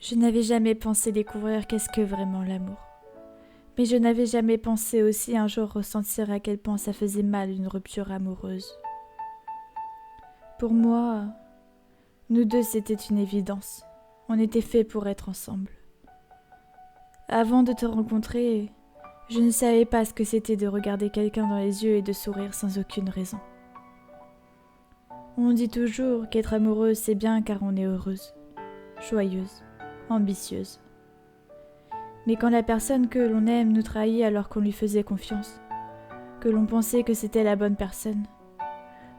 Je n'avais jamais pensé découvrir qu'est-ce que vraiment l'amour. Mais je n'avais jamais pensé aussi un jour ressentir à quel point ça faisait mal une rupture amoureuse. Pour moi, nous deux c'était une évidence. On était faits pour être ensemble. Avant de te rencontrer, je ne savais pas ce que c'était de regarder quelqu'un dans les yeux et de sourire sans aucune raison. On dit toujours qu'être amoureuse c'est bien car on est heureuse, joyeuse, ambitieuse. Mais quand la personne que l'on aime nous trahit alors qu'on lui faisait confiance, que l'on pensait que c'était la bonne personne,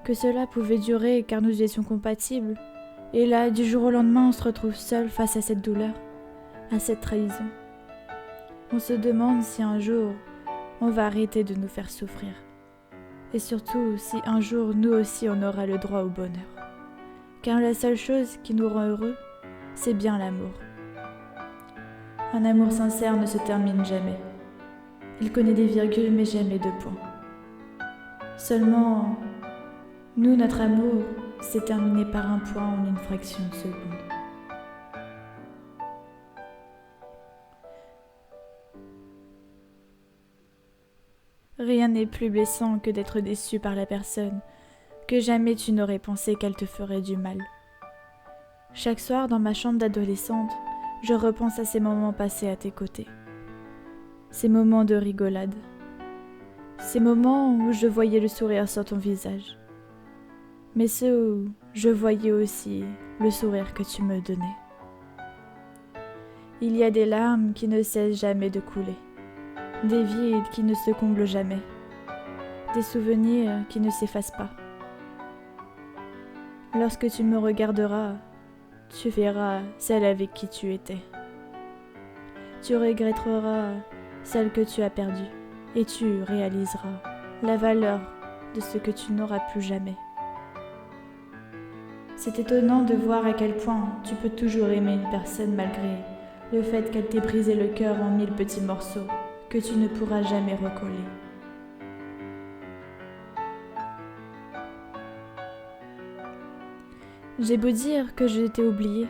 que cela pouvait durer car nous étions compatibles, et là, du jour au lendemain, on se retrouve seul face à cette douleur, à cette trahison. On se demande si un jour, on va arrêter de nous faire souffrir. Et surtout, si un jour, nous aussi, on aura le droit au bonheur. Car la seule chose qui nous rend heureux, c'est bien l'amour. Un amour sincère ne se termine jamais. Il connaît des virgules mais jamais de points. Seulement, nous, notre amour, s'est terminé par un point en une fraction de seconde. Rien n'est plus blessant que d'être déçu par la personne, que jamais tu n'aurais pensé qu'elle te ferait du mal. Chaque soir, dans ma chambre d'adolescente, je repense à ces moments passés à tes côtés. Ces moments de rigolade. Ces moments où je voyais le sourire sur ton visage. Mais ceux où je voyais aussi le sourire que tu me donnais. Il y a des larmes qui ne cessent jamais de couler. Des vides qui ne se comblent jamais. Des souvenirs qui ne s'effacent pas. Lorsque tu me regarderas, tu verras celle avec qui tu étais. Tu regretteras celle que tu as perdue et tu réaliseras la valeur de ce que tu n'auras plus jamais. C'est étonnant de voir à quel point tu peux toujours aimer une personne malgré le fait qu'elle t'ait brisé le cœur en 1000 petits morceaux que tu ne pourras jamais recoller. J'ai beau dire que je t'ai oublié,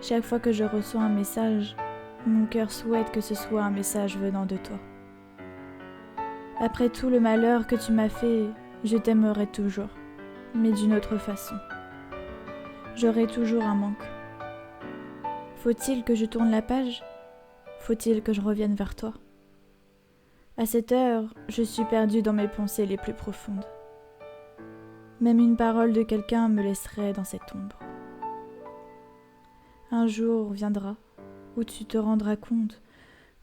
chaque fois que je reçois un message, mon cœur souhaite que ce soit un message venant de toi. Après tout le malheur que tu m'as fait, je t'aimerai toujours, mais d'une autre façon. J'aurai toujours un manque. Faut-il que je tourne la page ? Faut-il que je revienne vers toi ? À cette heure, je suis perdue dans mes pensées les plus profondes. Même une parole de quelqu'un me laisserait dans cette ombre. Un jour viendra où tu te rendras compte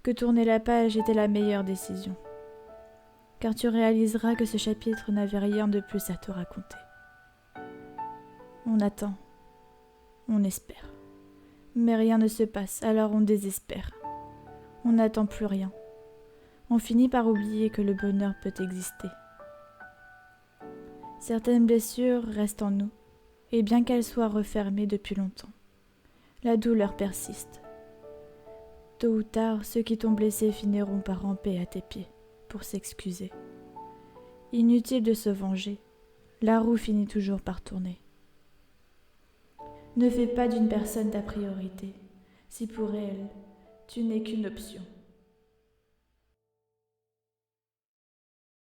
que tourner la page était la meilleure décision. Car tu réaliseras que ce chapitre n'avait rien de plus à te raconter. On attend, on espère. Mais rien ne se passe, alors on désespère. On n'attend plus rien. On finit par oublier que le bonheur peut exister. Certaines blessures restent en nous, et bien qu'elles soient refermées depuis longtemps, la douleur persiste. Tôt ou tard, ceux qui t'ont blessé finiront par ramper à tes pieds pour s'excuser. Inutile de se venger, la roue finit toujours par tourner. Ne fais pas d'une personne ta priorité, si pour elle, tu n'es qu'une option.